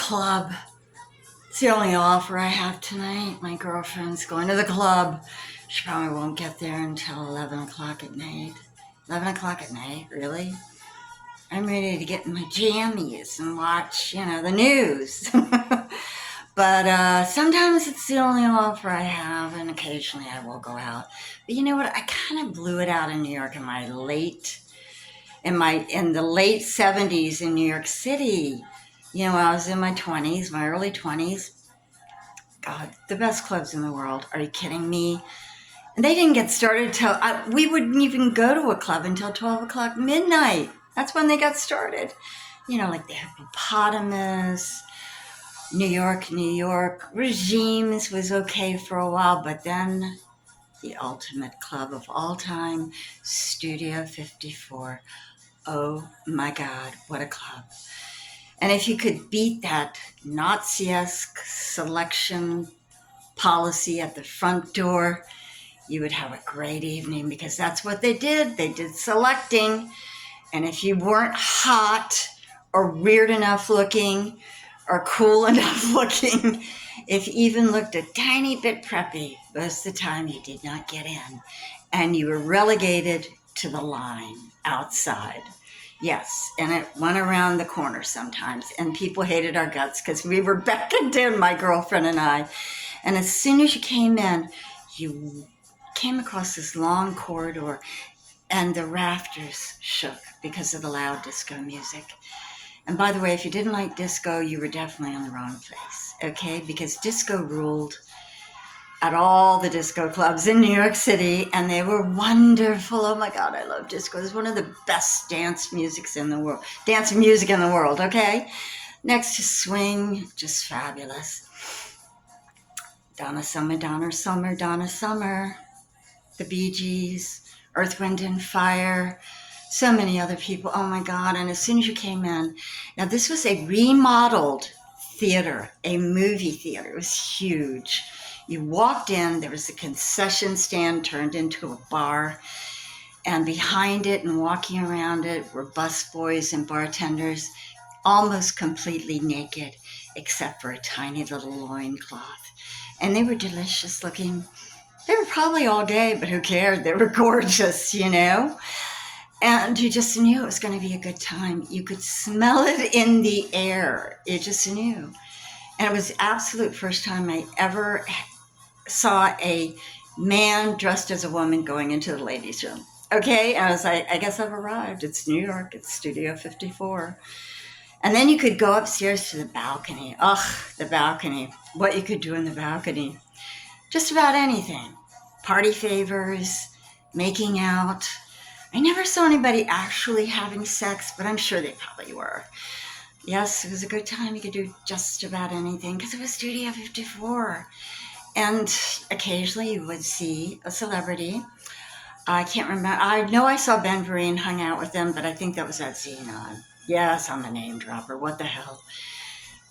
club. It's the only offer I have tonight. My girlfriend's going to the club. She probably won't get there until 11 o'clock at night. 11 o'clock at night? Really? I'm ready to get in my jammies and watch, the news. But sometimes it's the only offer I have, and occasionally I will go out. But you know what? I kind of blew it out in New York in the late 70s in New York City. When I was in my 20s, my early 20s. God, the best clubs in the world. Are you kidding me? And they didn't get started till, we wouldn't even go to a club until 12 o'clock midnight. That's when they got started. Like the Hippopotamus, New York. Regimes was okay for a while, but then the ultimate club of all time, Studio 54. Oh my God, what a club. And if you could beat that Nazi-esque selection policy at the front door, you would have a great evening, because that's what they did. They did selecting. And if you weren't hot or weird enough looking or cool enough looking, if you even looked a tiny bit preppy, most of the time you did not get in. And you were relegated to the line outside. Yes, and it went around the corner sometimes, and people hated our guts because we were beckoned in, my girlfriend and I. And as soon as you came in, you came across this long corridor, and the rafters shook because of the loud disco music. And by the way, if you didn't like disco, you were definitely in the wrong place, okay? Because disco ruled at all the disco clubs in New York City, and they were wonderful. Oh my God, I love disco. It's one of the best dance music in the world, okay? Next to swing, just fabulous. Donna Summer, the Bee Gees, Earth, Wind, and Fire, so many other people. Oh my God. And as soon as you came in, now this was a remodeled theater, a movie theater. It was huge. You walked in, there was a concession stand turned into a bar, and behind it and walking around it were busboys and bartenders, almost completely naked, except for a tiny little loincloth. And they were delicious looking. They were probably all gay, but who cared? They were gorgeous, And you just knew it was going to be a good time. You could smell it in the air. You just knew. And it was the absolute first time I ever saw a man dressed as a woman going into the ladies' room. Okay? And I was like, I guess I've arrived. It's New York. It's Studio 54. And then you could go upstairs to the balcony. The balcony. What you could do in the balcony. Just about anything. Party favors, making out. I never saw anybody actually having sex, but I'm sure they probably were. Yes, it was a good time. You could do just about anything because it was Studio 54. And occasionally you would see a celebrity. I can't remember. I know I saw Ben Vereen, hung out with them, but I think that was at Xenon. Yes, I'm a name dropper. What the hell?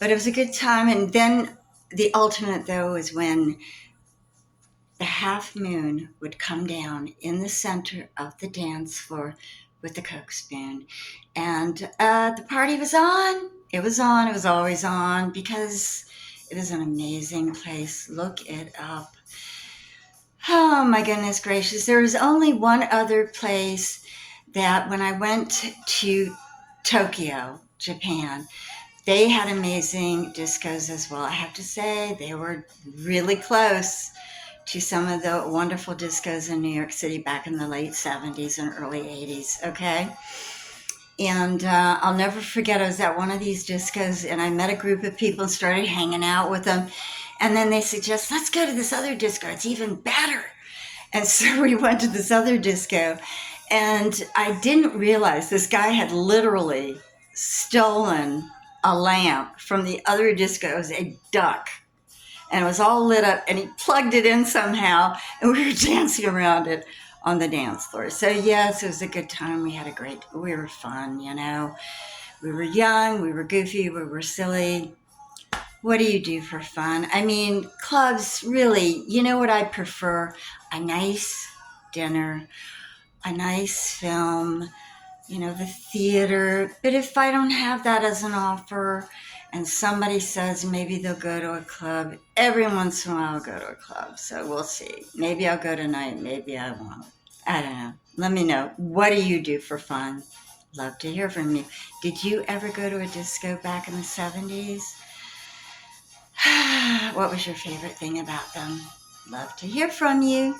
But it was a good time. And then the ultimate, though, is when the half moon would come down in the center of the dance floor with the Coke spoon. And the party was on. It was on. It was always on because it is an amazing place. Look it up. Oh, my goodness gracious. There was only one other place that when I went to Tokyo, Japan, they had amazing discos as well. I have to say, they were really close to some of the wonderful discos in New York City back in the late 70s and early 80s, okay? And I'll never forget, I was at one of these discos, and I met a group of people and started hanging out with them. And then they suggest, let's go to this other disco. It's even better. And so we went to this other disco, and I didn't realize this guy had literally stolen a lamp from the other disco. It was a duck. And it was all lit up, and he plugged it in somehow, and we were dancing around it on the dance floor. So yes, it was a good time. We were fun, We were young, we were goofy, we were silly. What do you do for fun? I mean, clubs, really, you know what I prefer? A nice dinner, a nice film, the theater. But if I don't have that as an offer, and somebody says maybe they'll go to a club. Every once in a while I'll go to a club. So we'll see. Maybe I'll go tonight, maybe I won't. I don't know. Let me know. What do you do for fun? Love to hear from you. Did you ever go to a disco back in the 70s? What was your favorite thing about them? Love to hear from you.